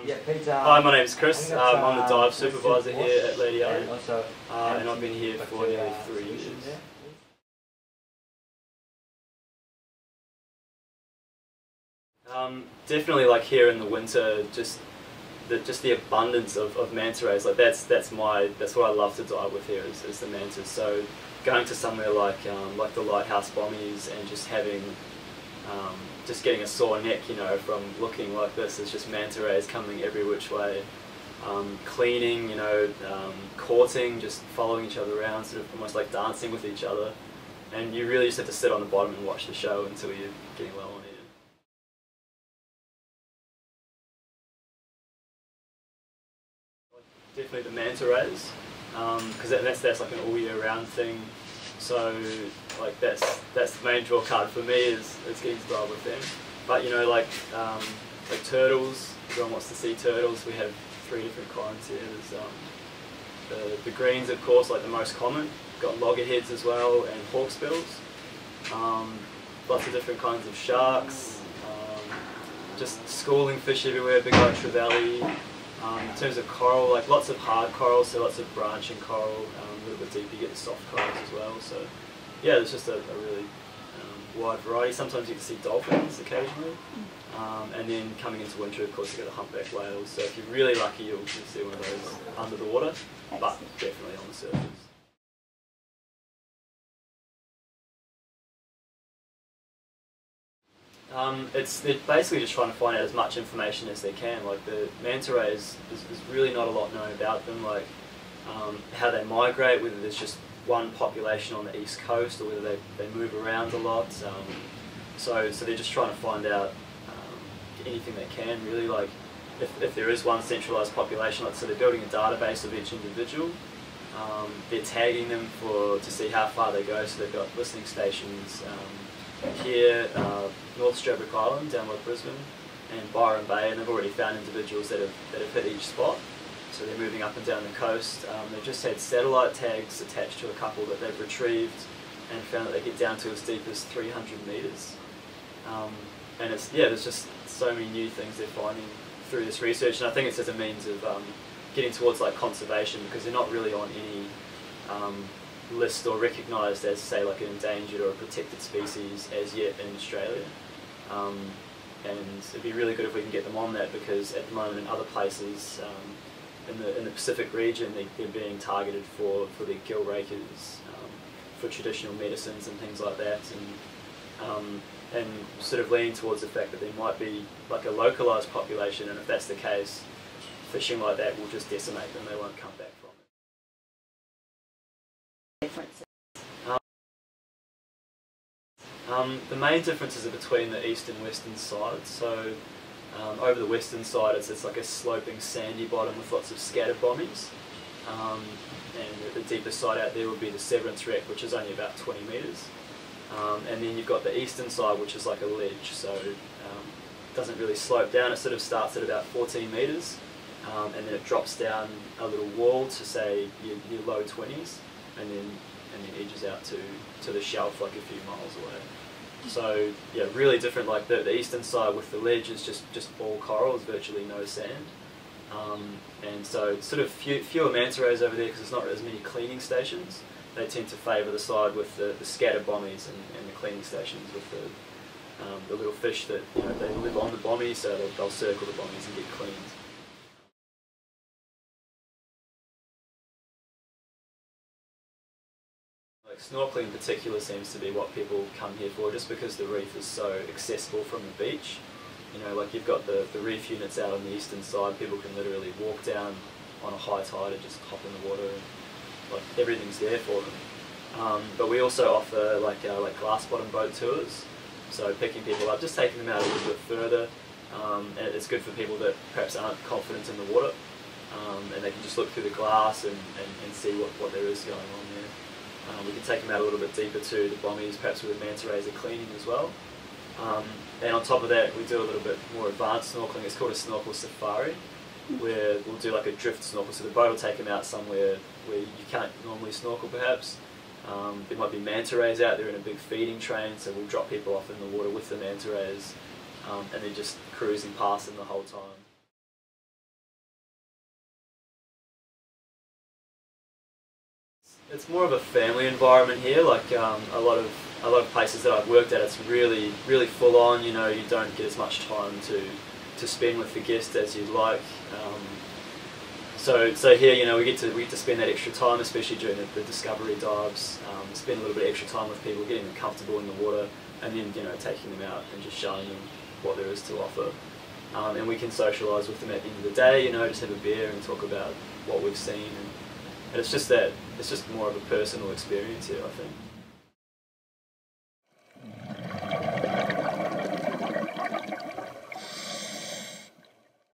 Hi, my name is Chris. I'm the dive supervisor here at Lady Elliot Island, and I've been here for nearly 3 years. Definitely, like here in the winter, just the abundance of manta rays. Like that's what I love to dive with here is the mantas. So going to somewhere like the lighthouse bommies and just having just getting a sore neck, you know, from looking like this. Is just manta rays coming every which way. Cleaning, you know, courting, just following each other around, sort of almost like dancing with each other. And you really just have to sit on the bottom and watch the show until you're getting well on it. Definitely the manta rays, because that's like an all year round thing. So like that's the main draw card for me is getting to dive with them. But you know, like turtles, everyone wants to see turtles. We have 3 different kinds here. There's the greens, of course, like the most common. We've got loggerheads as well, and hawksbills. Lots of different kinds of sharks. Just schooling fish everywhere, big like trevally. In terms of coral, like lots of hard coral, so lots of branching coral. A little bit deeper, you get the soft corals as well. So yeah, there's just a really wide variety. Sometimes you can see dolphins occasionally. And then coming into winter, of course, you get the humpback whales. So if you're really lucky, you'll see one of those under the water, but definitely on the surface. They're basically just trying to find out as much information as they can. Like the manta rays, there's really not a lot known about them, like how they migrate, whether there's just one population on the east coast or whether they move around a lot. So they're just trying to find out anything they can, really. Like if there is one centralised population, like so they're building a database of each individual. They're tagging them to see how far they go. So they've got listening stations here, North Stradbroke Island, down by Brisbane, and Byron Bay, and they've already found individuals that have hit each spot. So they're moving up and down the coast. They've just had satellite tags attached to a couple that they've retrieved and found that they get down to as deep as 300 metres. And there's just so many new things they're finding through this research, and I think it's as a means of getting towards like conservation, because they're not really on any list or recognised as, say, like an endangered or a protected species as yet in Australia. And it'd be really good if we can get them on that, because at the moment in other places in the Pacific region, they're being targeted for their gill rakers, for traditional medicines and things like that, and sort of leaning towards the fact that there might be like a localised population, and if that's the case, fishing like that will just decimate them. They won't come back from it. Differences. The main differences are between the east and western sides. So over the western side, it's like a sloping sandy bottom with lots of scattered bommies, and the deeper side out there would be the Severance Wreck, which is only about 20 metres. And then you've got the eastern side, which is like a ledge, so it doesn't really slope down. It sort of starts at about 14 metres, and then it drops down a little wall to, say, your low 20s, and then edges out to the shelf like a few miles away. So yeah, really different. Like the eastern side with the ledge is just all corals, virtually no sand, and so sort of fewer manta rays over there because there's not as many cleaning stations. They tend to favour the side with the scattered bommies and the cleaning stations with the little fish that, you know, they live on the bommies, so they'll circle the bommies and get cleaned. Like snorkelling in particular seems to be what people come here for, just because the reef is so accessible from the beach. You know, like you've got the reef units out on the eastern side. People can literally walk down on a high tide and just hop in the water, and like everything's there for them. But we also offer like glass bottom boat tours, so picking people up, just taking them out a little bit further, and it's good for people that perhaps aren't confident in the water, and they can just look through the glass and see what there is going on there. We can take them out a little bit deeper to the bommies, perhaps with the manta rays are cleaning as well. And on top of that, we do a little bit more advanced snorkeling. It's called a snorkel safari, where we'll do like a drift snorkel. So the boat will take them out somewhere where you can't normally snorkel perhaps. There might be manta rays out there in a big feeding train, so we'll drop people off in the water with the manta rays, and they're just cruising past them the whole time. It's more of a family environment here. Like a lot of places that I've worked at, it's really full on. You know, you don't get as much time to spend with the guests as you'd like. So here, you know, we get to spend that extra time, especially during the discovery dives. Spend a little bit extra time with people, getting them comfortable in the water, and then, you know, taking them out and just showing them what there is to offer. And we can socialise with them at the end of the day. You know, just have a beer and talk about what we've seen, and it's just more of a personal experience here, I think.